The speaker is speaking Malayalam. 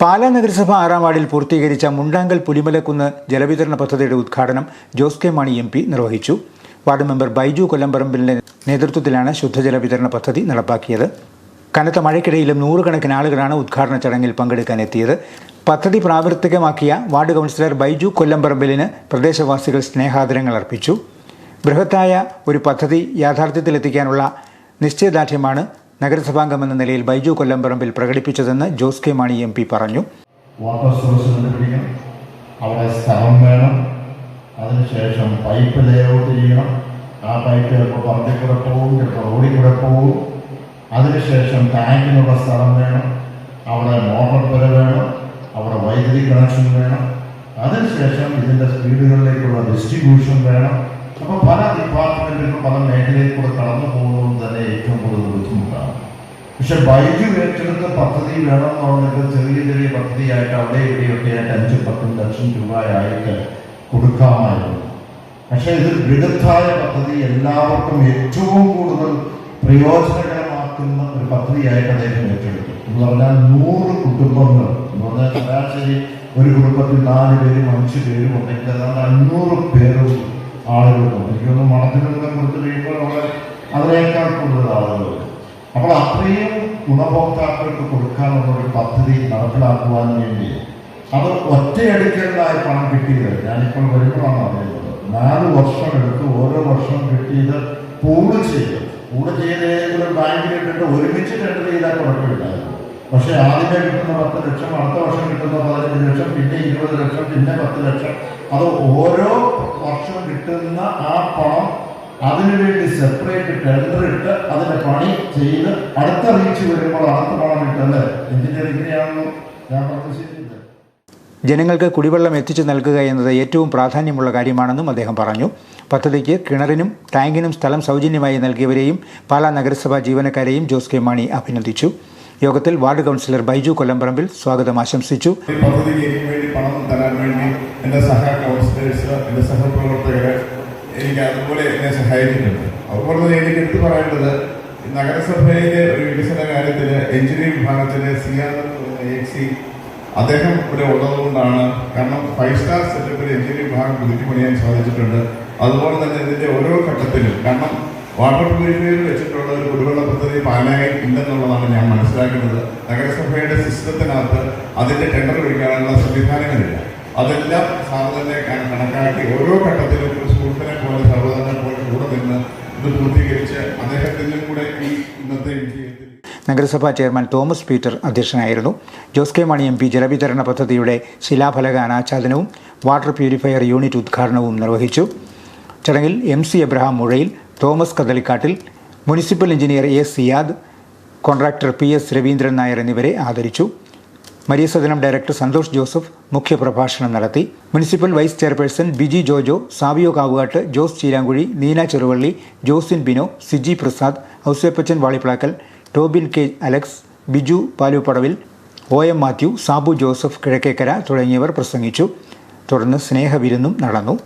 പാലാ നഗരസഭ 6-ാം വാർഡിൽ പൂർത്തീകരിച്ച മുണ്ടാങ്കൽ പുലിമലക്കുന്ന് ജലവിതരണ പദ്ധതിയുടെ ഉദ്ഘാടനം ജോസ് കെ മാണി MP നിർവഹിച്ചു. വാർഡ് മെമ്പർ ബൈജു കൊല്ലംപറമ്പിലിന്റെ നേതൃത്വത്തിലാണ് ശുദ്ധജല വിതരണ പദ്ധതി നടപ്പാക്കിയത്. കനത്ത മഴയ്ക്കിടയിലും നൂറുകണക്കിന് ആളുകളാണ് ഉദ്ഘാടന ചടങ്ങിൽ പങ്കെടുക്കാനെത്തിയത്. പദ്ധതി പ്രാവർത്തികമാക്കിയ വാർഡ് കൗൺസിലർ ബൈജു കൊല്ലംപറമ്പിലിന് പ്രദേശവാസികൾ സ്നേഹാദരങ്ങൾ അർപ്പിച്ചു. ബൃഹത്തായ ഒരു പദ്ധതി യാഥാർത്ഥ്യത്തിലെത്തിക്കാനുള്ള നിശ്ചയദാർഢ്യമാണ് നഗരസഭാംഗമെന്ന നിലയിൽ ബൈജു കൊല്ലംപറമ്പിൽ പ്രകടിപ്പിച്ചതെന്ന് ജോസ് കെ മാണി MP പറഞ്ഞു. വാട്ടർ സോഴ്സ് കണ്ടുപിടിക്കണം, അവിടെ സ്ഥലം വേണം, അതിനുശേഷം പൈപ്പ് ലേഔട്ട് ചെയ്യണം. ആ പൈപ്പ് ചിലപ്പോൾ പറമ്പിൽ കൂടെ പോവും, ചിലപ്പോൾ റോഡിൽ കൂടെ പോവും. അതിനുശേഷം ടാങ്കിനുള്ള സ്ഥലം വേണം, അവിടെ മോട്ടോർ പുര വേണം, അവിടെ വൈദ്യുതി കണക്ഷൻ വേണം. അതിനുശേഷം ഇതിൻ്റെ സ്പീഡുകളിലേക്കുള്ള ഡിസ്ട്രിബ്യൂഷൻ വേണം. അപ്പോൾ പല ഡിപ്പാർട്ട്മെൻറ്റുകളും പല മേഖലയിൽ കൂടെ കടന്നു പോകുന്നതും തന്നെ ഏറ്റവും കൂടുതൽ ബുദ്ധിമുട്ടാണ്. പക്ഷെ ബൈജു ഏറ്റെടുത്ത പദ്ധതി വേണമെന്ന് പറഞ്ഞിട്ട് ചെറിയ ചെറിയ പദ്ധതിയായിട്ട് അവിടെ ഇവിടെയൊക്കെ ആയിട്ട് 5-10 ലക്ഷം രൂപയായിട്ട് കൊടുക്കാമായിരുന്നു. പക്ഷെ ഇത് ബൃഹത്തായ പദ്ധതി, എല്ലാവർക്കും ഏറ്റവും കൂടുതൽ പ്രയോജനകരമാക്കുന്ന ഒരു പദ്ധതിയായിട്ട് അദ്ദേഹം ഏറ്റെടുത്തു. എന്ന് പറഞ്ഞാൽ 100 കുടുംബങ്ങൾ എന്ന് പറഞ്ഞാൽ ശരാശരി ഒരു കുടുംബത്തിൽ 4 പേരും 5 പേരും ഉണ്ടെങ്കിൽ അതാണ് 500 പേരും ആളുകൾക്കും. എനിക്കൊന്ന് മണത്തിനെല്ലാം കൊടുത്തു കഴിയുമ്പോൾ അവിടെ അതിനേക്കാൾ കൂടുതൽ ആളുകൾ. അപ്പോൾ അത്രയും ഗുണഭോക്താക്കൾക്ക് കൊടുക്കാനുള്ള ഒരു പദ്ധതി നടപ്പിലാക്കുവാൻ വേണ്ടി അത് ഒറ്റയടിക്കലായി പണം കിട്ടിയത് ഞാനിപ്പോൾ വരുമ്പോഴാണ് അറിയുന്നത്. 4 വർഷം എടുത്ത് ഓരോ വർഷം കിട്ടിയത് പൂള് ചെയ്ത് ഏതെങ്കിലും ബാങ്കിലിട്ടിട്ട് ഒരുമിച്ച് ടെൻഡർ ചെയ്താൽ കുഴപ്പമില്ലായിരുന്നു. പക്ഷേ ആദ്യമേ കിട്ടുന്ന 10 ലക്ഷം, അടുത്ത വർഷം കിട്ടുന്ന 15 ലക്ഷം, പിന്നെ 20 ലക്ഷം, പിന്നെ 10 ലക്ഷം, അത് ഓരോ വർഷം കിട്ടുന്ന ആ പണം അതിനുവേണ്ടി സെപ്പറേറ്റ് ടെൻഡർ ഇട്ട് അതിന്റെ പണി ചെയ്ത് അടുത്ത റീച്ച് വരുമ്പോൾ അടുത്ത പണം കിട്ടല്ലേ. എഞ്ചിനീയറിംഗിനെയാണല്ലോ ഞാൻ പ്രതീക്ഷിക്കുന്നത്. ജനങ്ങൾക്ക് കുടിവെള്ളം എത്തിച്ചു നൽകുക എന്നത് ഏറ്റവും പ്രാധാന്യമുള്ള കാര്യമാണെന്നും അദ്ദേഹം പറഞ്ഞു. പദ്ധതിക്ക് കിണറിനും ടാങ്കിനും സ്ഥലം സൗജന്യമായി നൽകിയവരെയും പാലാ നഗരസഭാ ജീവനക്കാരെയും ജോസ് കെ മാണി അഭിനന്ദിച്ചു. യോഗത്തിൽ വാർഡ് കൗൺസിലർ ബൈജു കൊല്ലംപറമ്പിൽ സ്വാഗതം ആശംസിച്ചു. പദ്ധതിക്ക് വേണ്ടി പണം തരാൻ വേണ്ടി എൻ്റെ കൗൺസിലേഴ്സ്, എൻ്റെ സഹപ്രവർത്തകർ എനിക്ക് അതുപോലെ എന്നെ സഹായിച്ചിട്ടുണ്ട്. അതുപോലെ തന്നെ എനിക്ക് എടുത്തു പറയേണ്ടത് നഗരസഭയിലെ ഒരു വികസന കാര്യത്തിൽ എഞ്ചിനീയറിംഗ് വിഭാഗത്തിലെ CRC അദ്ദേഹം ഇവിടെ ഉള്ളതുകൊണ്ടാണ്. കാരണം 5 സ്റ്റാർ സെറ്റപ്പിൽ എഞ്ചിനീയറിംഗ് വിഭാഗം പുതുക്കി പണിയാൻ സാധിച്ചിട്ടുണ്ട്. അതുപോലെ തന്നെ ഇതിൻ്റെ ഓരോ ഘട്ടത്തിലും, കാരണം വാട്ടർ പ്യൂരിഫയറിൽ വെച്ചിട്ടുള്ള ഒരു കുടിവെള്ള പദ്ധതി പാലായിൽ ഇല്ലെന്നുള്ളതാണ് ഞാൻ മനസ്സിലാക്കുന്നത്. നഗരസഭയുടെ സിസ്റ്റത്തിനകത്ത് അതിൻ്റെ ടെൻഡർ വിളിക്കാനുള്ള സംവിധാനങ്ങളില്ല. അതെല്ലാം സാർ തന്നെ കണക്കാക്കി ഓരോ ഘട്ടത്തിലും ഒരു സുഹൃത്തിനെ പോലെ സർവ്വതനെ പോലെ കൂടെ നിന്ന് ഇത് പൂർത്തീകരിച്ച് അദ്ദേഹത്തിനും കൂടെ ഈ ഇന്നത്തെ വിജയത്തിൽ. നഗരസഭാ ചെയർമാൻ തോമസ് പീറ്റർ അധ്യക്ഷനായിരുന്നു. ജോസ് കെ മാണി MP ജലവിതരണ പദ്ധതിയുടെ ശിലാഫലക അനാച്ഛാദനവും വാട്ടർ പ്യൂരിഫയർ യൂണിറ്റ് ഉദ്ഘാടനവും നിർവഹിച്ചു. ചടങ്ങിൽ MC Abraham Muzhayil, Thomas Kadalikkattil, municipal engineer A Siyad, contractor PS Raveendran Nair എന്നിവരെ ആദരിച്ചു. മരിയ സദനം ഡയറക്ടർ സന്തോഷ് ജോസഫ് മുഖ്യപ്രഭാഷണം നടത്തി. Municipal vice chairperson Biji Jojo, Savio Kavukattu, Jose Cheeramkuzhi, Neena Cheruvally, Josin Bino, Siji Prasad, Ouseppachan Valiplackal, Tobin K Alex, Biju Palupadavil, OM Mathew, Sabu Joseph Kizhakkekara തുടങ്ങിയവർ പ്രസംഗിച്ചു. തുടർന്ന് സ്നേഹവിരുന്നും നടന്നു.